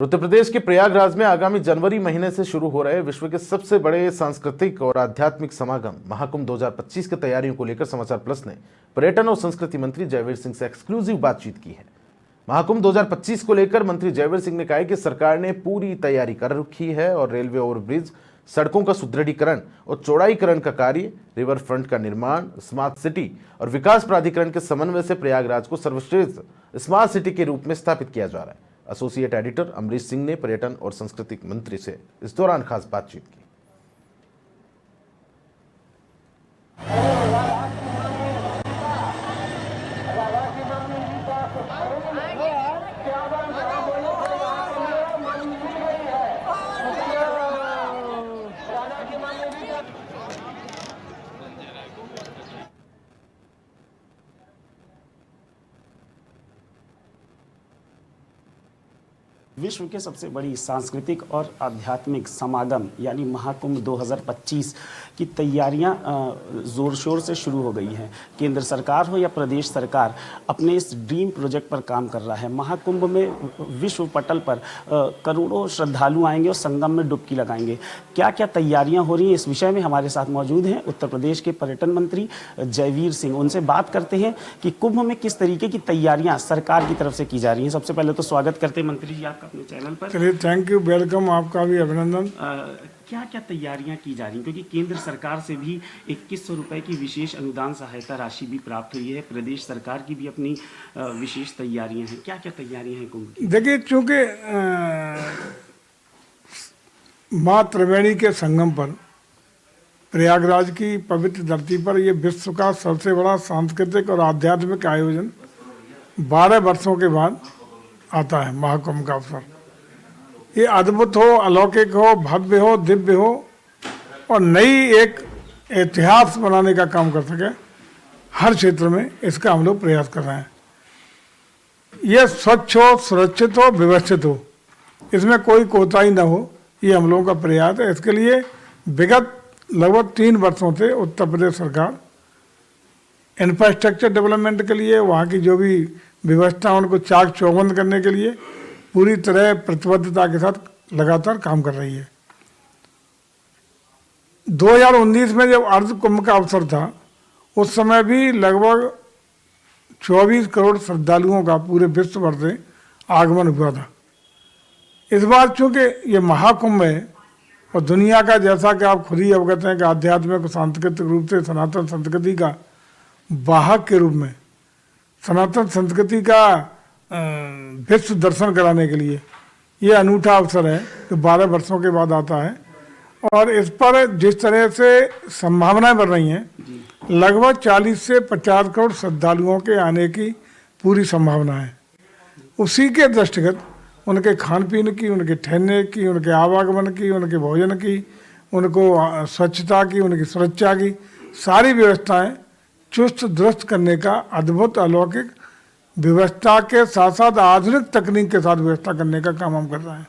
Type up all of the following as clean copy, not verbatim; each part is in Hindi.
उत्तर प्रदेश के प्रयागराज में आगामी जनवरी महीने से शुरू हो रहे विश्व के सबसे बड़े सांस्कृतिक और आध्यात्मिक समागम महाकुंभ 2025 की तैयारियों को लेकर समाचार प्लस ने पर्यटन और संस्कृति मंत्री जयवीर सिंह से एक्सक्लूसिव बातचीत की है। महाकुंभ 2025 को लेकर मंत्री जयवीर सिंह ने कहा कि सरकार ने पूरी तैयारी कर रखी है और रेलवे ओवरब्रिज, सड़कों का सुदृढ़ीकरण और चौड़ाईकरण का कार्य, रिवर फ्रंट का निर्माण, स्मार्ट सिटी और विकास प्राधिकरण के समन्वय से प्रयागराज को सर्वश्रेष्ठ स्मार्ट सिटी के रूप में स्थापित किया जा रहा है। एसोसिएट एडिटर अमरीश सिंह ने पर्यटन और संस्कृति मंत्री से इस दौरान खास बातचीत की। विश्व के सबसे बड़ी सांस्कृतिक और आध्यात्मिक समागम यानी महाकुंभ 2025 की तैयारियां ज़ोर शोर से शुरू हो गई हैं। केंद्र सरकार हो या प्रदेश सरकार अपने इस ड्रीम प्रोजेक्ट पर काम कर रहा है। महाकुंभ में विश्व पटल पर करोड़ों श्रद्धालु आएंगे और संगम में डुबकी लगाएंगे। क्या क्या तैयारियां हो रही हैं, इस विषय में हमारे साथ मौजूद हैं उत्तर प्रदेश के पर्यटन मंत्री जयवीर सिंह। उनसे बात करते हैं कि कुंभ में किस तरीके की तैयारियां सरकार की तरफ से की जा रही हैं। सबसे पहले तो स्वागत करते हैं मंत्री जी आपका अपने चैनल पर। चलिए, थैंक यू, वेलकम, आपका भी अभिनंदन। क्या क्या तैयारियां की जा रही हैं, क्योंकि केंद्र सरकार से भी 2100 रुपए की विशेष अनुदान सहायता राशि भी प्राप्त हुई है। प्रदेश सरकार की भी अपनी विशेष तैयारियां हैं। क्या क्या तैयारियां हैं कुंभ की? देखिए, चूंकि माँ त्रिवेणी के संगम पर प्रयागराज की पवित्र धरती पर यह विश्व का सबसे बड़ा सांस्कृतिक और आध्यात्मिक आयोजन 12 वर्षों के बाद आता है। महाकुंभ का अवसर ये अद्भुत हो, अलौकिक हो, भव्य हो, दिव्य हो और नई एक इतिहास बनाने का काम कर सके, हर क्षेत्र में इसका हम लोग प्रयास कर रहे हैं। ये स्वच्छ हो, सुरक्षित हो, व्यवस्थित हो, इसमें कोई कोताही ना हो, ये हम लोगों का प्रयास है। इसके लिए विगत लगभग 3 वर्षों से उत्तर प्रदेश सरकार इंफ्रास्ट्रक्चर डेवलपमेंट के लिए, वहाँ की जो भी व्यवस्था उनको चाक चौबंद करने के लिए पूरी तरह प्रतिबद्धता के साथ लगातार काम कर रही है। 2019 में जब अर्ध कुंभ का अवसर था, उस समय भी लगभग 24 करोड़ श्रद्धालुओं का पूरे विश्व भर से आगमन हुआ था। इस बार चूंकि ये महाकुंभ है और दुनिया का, जैसा कि आप खुद ही अवगत हैं, कि आध्यात्मिक और सांस्कृतिक रूप से सनातन संस्कृति का वाहक के रूप में सनातन संस्कृति का विश्व दर्शन कराने के लिए ये अनूठा अवसर है जो 12 वर्षों के बाद आता है। और इस पर जिस तरह से संभावनाएं बढ़ रही हैं, लगभग 40 से 50 करोड़ श्रद्धालुओं के आने की पूरी संभावना है। उसी के दृष्टिगत उनके खान पीन की, उनके ठहरने की, उनके आवागमन की, उनके भोजन की, उनको स्वच्छता की, उनकी सुरक्षा की सारी व्यवस्थाएं चुस्त दुरुस्त करने का अद्भुत अलौकिक व्यवस्था के साथ साथ आधुनिक तकनीक के साथ व्यवस्था करने का काम हम कर रहे हैं।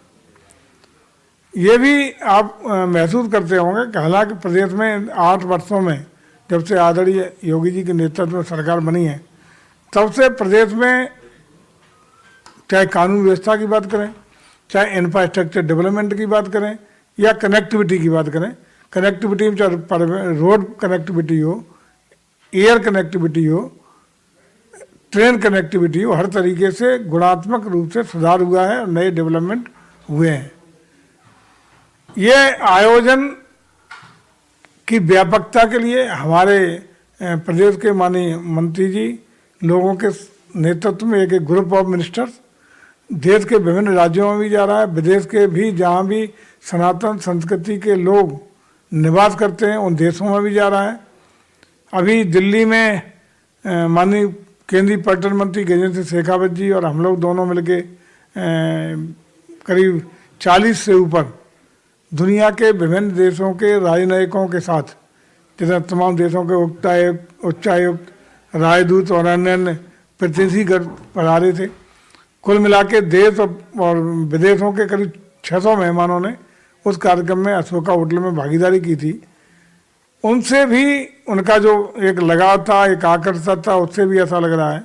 ये भी आप महसूस करते होंगे कि हालांकि प्रदेश में 8 वर्षों में जब से आदरणीय योगी जी के नेतृत्व में सरकार बनी है, तब से प्रदेश में चाहे कानून व्यवस्था की बात करें, चाहे इंफ्रास्ट्रक्चर डेवलपमेंट की बात करें या कनेक्टिविटी की बात करें, कनेक्टिविटी में चाहे रोड कनेक्टिविटी हो, एयर कनेक्टिविटी हो, ट्रेन कनेक्टिविटी हो, हर तरीके से गुणात्मक रूप से सुधार हुआ है और नए डेवलपमेंट हुए हैं। ये आयोजन की व्यापकता के लिए हमारे प्रदेश के माननीय मंत्री जी लोगों के नेतृत्व में एक ग्रुप ऑफ मिनिस्टर्स देश के विभिन्न राज्यों में भी जा रहा है, विदेश के भी जहाँ भी सनातन संस्कृति के लोग निवास करते हैं उन देशों में भी जा रहा है। अभी दिल्ली में माननीय केंद्रीय पर्यटन मंत्री गजेंद्र सिंह शेखावत जी और हम लोग दोनों मिलके करीब 40 से ऊपर दुनिया के विभिन्न देशों के राजनयिकों के साथ, जैसे तमाम देशों के उच्चायुक्त, राजदूत और अन्य प्रतिनिधिगण पधारे थे। कुल मिला के देश और विदेशों के करीब 600 मेहमानों ने उस कार्यक्रम में अशोका होटल में भागीदारी की थी। उनसे भी उनका जो एक लगाव था, एक आकर्षण था, उससे भी ऐसा लग रहा है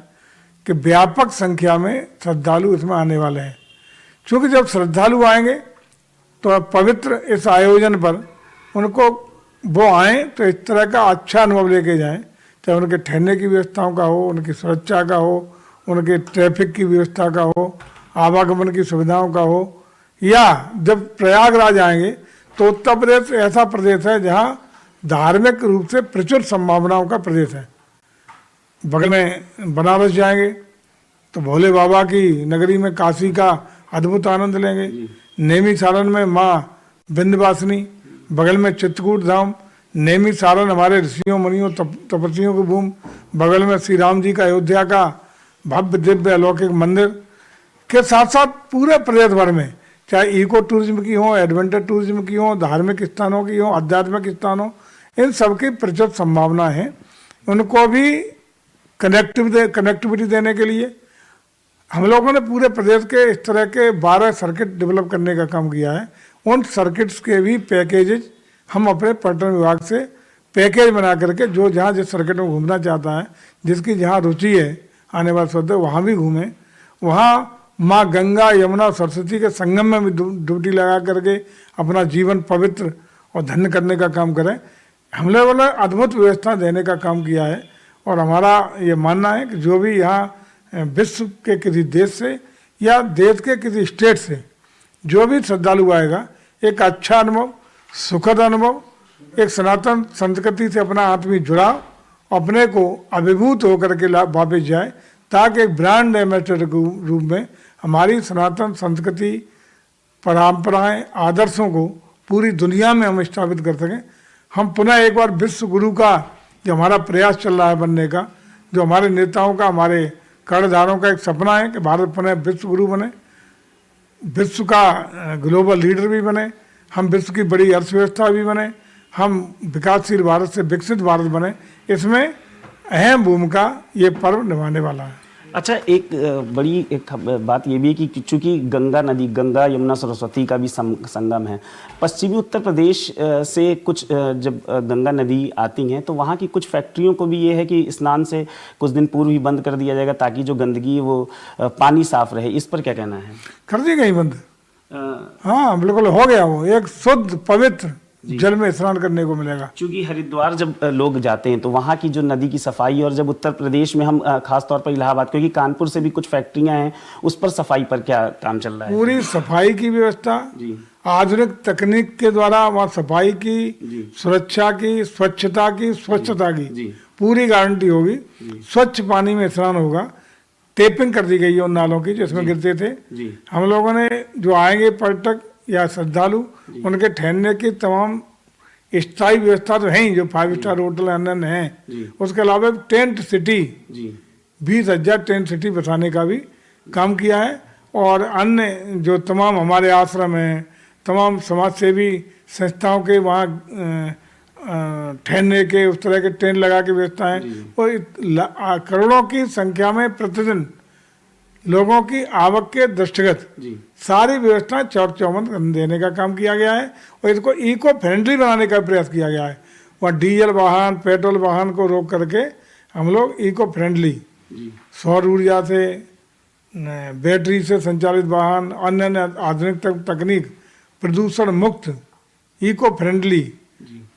कि व्यापक संख्या में श्रद्धालु इसमें आने वाले हैं। क्योंकि जब श्रद्धालु आएंगे तो पवित्र इस आयोजन पर उनको वो आए तो इस तरह का अच्छा अनुभव लेके जाएं, चाहे उनके ठहरने की व्यवस्थाओं का हो, उनकी सुरक्षा का हो, उनके ट्रैफिक की व्यवस्था का हो, आवागमन की सुविधाओं का हो। या जब प्रयागराज आएंगे तो उत्तर प्रदेश ऐसा प्रदेश है जहाँ धार्मिक रूप से प्रचुर संभावनाओं का प्रदेश है। बगल में बनारस जाएंगे तो भोले बाबा की नगरी में काशी का अद्भुत आनंद लेंगे। नेमी सारण में माँ विंध्यवासिनी, बगल में चित्रकूट धाम। नेमी सारण हमारे ऋषियों मुनियों तपस्वियों की भूमि, बगल में श्री राम जी का अयोध्या का भव्य दिव्य अलौकिक मंदिर के साथ साथ पूरे प्रदेश भर में चाहे इको टूरिज्म की हो, एडवेंचर टूरिज्म की हो, धार्मिक स्थानों की हो, आध्यात्मिक स्थानों, इन सबकी प्रचुर संभावना है। उनको भी कनेक्टिविटी देने के लिए हम लोगों ने पूरे प्रदेश के इस तरह के 12 सर्किट डेवलप करने का काम किया है। उन सर्किट्स के भी पैकेजेज हम अपने पर्यटन विभाग से पैकेज बना करके जो जहाँ जिस सर्किट में घूमना चाहता है, जिसकी जहाँ रुचि है आने वाले समय वहाँ भी घूमें। वहाँ माँ गंगा यमुना सरस्वती के संगम में भी डुबकी लगा करके अपना जीवन पवित्र और धन्य करने का काम करें। हम लोगों ने अद्भुत व्यवस्था देने का काम किया है और हमारा ये मानना है कि जो भी यहाँ विश्व के किसी देश से या देश के किसी स्टेट से जो भी श्रद्धालु आएगा, एक अच्छा अनुभव, सुखद अनुभव, एक सनातन संस्कृति से अपना आत्मीय जुड़ाव, अपने को अभिभूत होकर के वापस जाए, ताकि एक ब्रांड एम्बेसडर के रूप में हमारी सनातन संस्कृति, परंपराएं, आदर्शों को पूरी दुनिया में हम स्थापित कर सकें। हम पुनः एक बार विश्व गुरु का जो हमारा प्रयास चल रहा है बनने का, जो हमारे नेताओं का, हमारे कर्णधारों का एक सपना है कि भारत पुनः विश्व गुरु बने, विश्व का ग्लोबल लीडर भी बने, हम विश्व की बड़ी अर्थव्यवस्था भी बने, हम विकासशील भारत से विकसित भारत बने। इसमें अहम भूमिका ये पर्व निभाने वाला है। अच्छा, एक बड़ी एक बात ये भी है कि चूंकि गंगा नदी, गंगा यमुना सरस्वती का भी संगम है, पश्चिमी उत्तर प्रदेश से कुछ जब गंगा नदी आती हैं तो वहाँ की कुछ फैक्ट्रियों को भी ये है कि स्नान से कुछ दिन पूर्व ही बंद कर दिया जाएगा ताकि जो गंदगी वो पानी साफ रहे। इस पर क्या कहना है? कर दी गई बंद। हाँ बिल्कुल, हो गया। वो एक शुद्ध पवित्र जल में स्नान करने को मिलेगा। क्योंकि हरिद्वार जब लोग जाते हैं तो वहाँ की जो नदी की सफाई, और जब उत्तर प्रदेश में हम खास तौर पर इलाहाबाद, क्योंकि कानपुर से भी कुछ फैक्ट्रियां हैं, उस पर सफाई पर क्या काम चल रहा है? पूरी सफाई की व्यवस्था आधुनिक तकनीक के द्वारा वहाँ सफाई की, सुरक्षा की, स्वच्छता की पूरी गारंटी होगी। स्वच्छ पानी में स्नान होगा। टेपिंग कर दी गई है उन नालों की जिसमें गिरते थे। हम लोगों ने जो आएंगे पर्यटक या श्रद्धालु, उनके ठहरने की तमाम स्थायी व्यवस्था तो है ही, जो 5 स्टार होटल अन्य हैं। उसके अलावा टेंट सिटी 20,000 टेंट सिटी बसाने का भी काम किया है। और अन्य जो तमाम हमारे आश्रम हैं, तमाम समाज सेवी संस्थाओं के वहाँ ठहरने के उस तरह के टेंट लगा के व्यवस्था है। और करोड़ों की संख्या में प्रतिदिन लोगों की आवक के दृष्टिगत सारी व्यवस्थाएं चौक-चौबंद देने का काम किया गया है और इसको इको फ्रेंडली बनाने का प्रयास किया गया है। वहाँ डीजल वाहन, पेट्रोल वाहन को रोक करके हम लोग इको फ्रेंडली, सौर ऊर्जा से, बैटरी से संचालित वाहन, अन्य आधुनिक तकनीक, प्रदूषण मुक्त, इको फ्रेंडली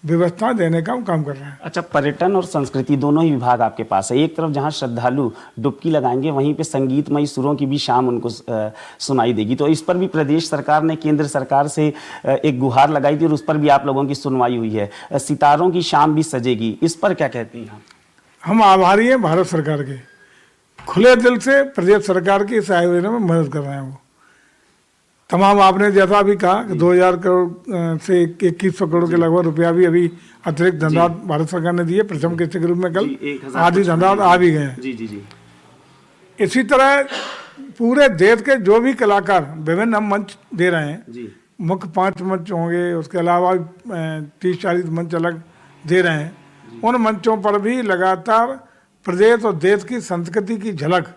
व्यवस्था देने का हम काम कर रहे हैं। अच्छा, पर्यटन और संस्कृति दोनों ही विभाग आपके पास है। एक तरफ जहां श्रद्धालु डुबकी लगाएंगे, वहीं पे संगीतमयी सुरों की भी शाम उनको सुनाई देगी। तो इस पर भी प्रदेश सरकार ने केंद्र सरकार से एक गुहार लगाई थी और उस पर भी आप लोगों की सुनवाई हुई है। सितारों की शाम भी सजेगी, इस पर क्या कहती हैं? हम आभारी हैं भारत सरकार के, खुले दिल से प्रदेश सरकार की इस आयोजन में मदद कर रहे हैं। वो तमाम आपने जैसा भी कहा कि 2000 करोड़ से 2100 करोड़ के लगभग रुपया भी अभी अतिरिक्त धनराशि भारत सरकार ने दिए प्रथम किस्त के रूप में। कल आधी धनराशि आ भी गए हैं। इसी तरह पूरे देश के जो भी कलाकार विभिन्न हम मंच दे रहे हैं, मुख्य 5 मंच होंगे, उसके अलावा 30-40 मंच अलग दे रहे हैं। उन मंचों पर भी लगातार प्रदेश और देश की संस्कृति की झलक,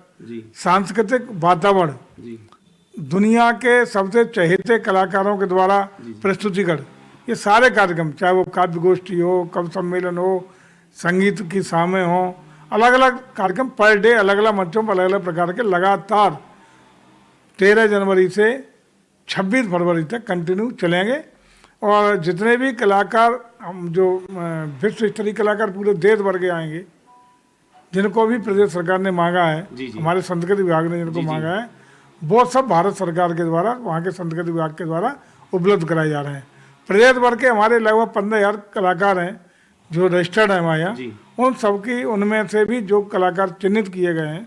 सांस्कृतिक वातावरण, दुनिया के सबसे चहेते कलाकारों के द्वारा प्रस्तुतिकरण, ये सारे कार्यक्रम, चाहे वो काव्य गोष्ठी हो, कवि सम्मेलन हो, संगीत की शामें हो, अलग अलग कार्यक्रम पर डे अलग अलग मंचों पर अलग अलग प्रकार के लगातार 13 जनवरी से 26 फरवरी तक कंटिन्यू चलेंगे। और जितने भी कलाकार हम जो विश्व स्तरीय कलाकार पूरे देश भर के आएंगे, जिनको भी प्रदेश सरकार ने मांगा है, हमारे संस्कृति विभाग ने जिनको मांगा है, वो सब भारत सरकार के द्वारा, वहाँ के संस्कृति विभाग के द्वारा उपलब्ध कराए जा रहे हैं। प्रदेश भर के हमारे लगभग 15,000 कलाकार हैं जो रजिस्टर्ड हैं हमारे यहाँ। उन सबकी, उनमें से भी जो कलाकार चिन्हित किए गए हैं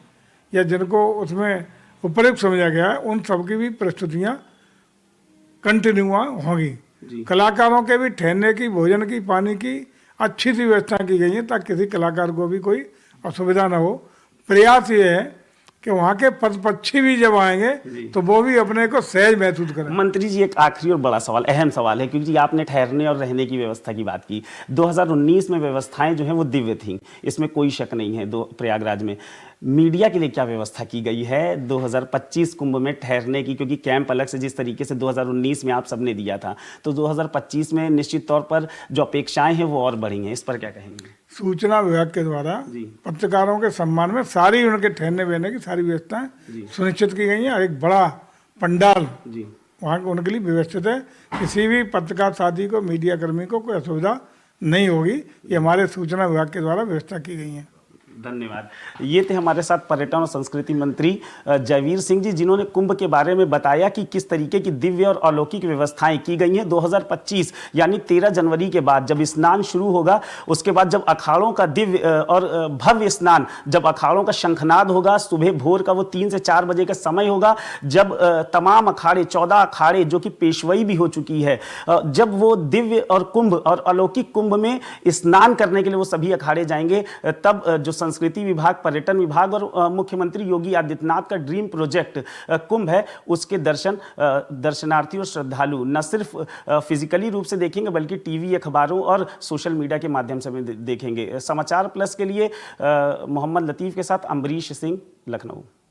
या जिनको उसमें उपयुक्त समझा गया है, उन सबकी भी प्रस्तुतियाँ कंटिन्यू होंगी। कलाकारों के भी ठहरने की, भोजन की, पानी की अच्छी सी व्यवस्था की गई है ताकि किसी कलाकार को भी कोई असुविधा ना हो। प्रयास ये है कि वहाँ के पक्षी भी जब आएंगे तो वो भी अपने को सहज महसूस करें। मंत्री जी, एक आखिरी और बड़ा सवाल, अहम सवाल है, क्योंकि आपने ठहरने और रहने की व्यवस्था की बात की। 2019 में व्यवस्थाएं जो हैं वो दिव्य थीं, इसमें कोई शक नहीं है। प्रयागराज में मीडिया के लिए क्या व्यवस्था की गई है 2025 कुंभ में ठहरने की, क्योंकि कैंप अलग से जिस तरीके से 2019 में आप सबने दिया था, तो 2025 में निश्चित तौर पर जो अपेक्षाएं हैं वो और बढ़ी हैं, इस पर क्या कहेंगे? सूचना विभाग के द्वारा पत्रकारों के सम्मान में सारी उनके ठहरने बहने की सारी व्यवस्थाएं सुनिश्चित की गई हैं। एक बड़ा पंडाल वहाँ उनके लिए व्यवस्थित है। किसी भी पत्रकार साथी को, मीडिया कर्मी को कोई असुविधा नहीं होगी। ये हमारे सूचना विभाग के द्वारा व्यवस्था की गई है। धन्यवाद। ये थे हमारे साथ पर्यटन और संस्कृति मंत्री जयवीर सिंह जी, जिन्होंने कुंभ के बारे में बताया कि किस तरीके की दिव्य और अलौकिक व्यवस्थाएं की गई हैं। 2025 यानी 13 जनवरी के बाद जब स्नान शुरू होगा, उसके बाद जब अखाड़ों का दिव्य और भव्य स्नान, जब अखाड़ों का शंखनाद होगा, सुबह भोर का वो 3 से 4 बजे का समय होगा, जब तमाम अखाड़े, 14 अखाड़े जो कि पेशवाई भी हो चुकी है, जब वो दिव्य और कुंभ और अलौकिक कुंभ में स्नान करने के लिए वो सभी अखाड़े जाएंगे, तब जो संस्कृति विभाग, पर्यटन विभाग और मुख्यमंत्री योगी आदित्यनाथ का ड्रीम प्रोजेक्ट कुंभ है, उसके दर्शनार्थी और श्रद्धालु न सिर्फ फिजिकली रूप से देखेंगे बल्कि टीवी, अखबारों और सोशल मीडिया के माध्यम से भी देखेंगे। समाचार प्लस के लिए मोहम्मद लतीफ़ के साथ अम्बरीश सिंह, लखनऊ।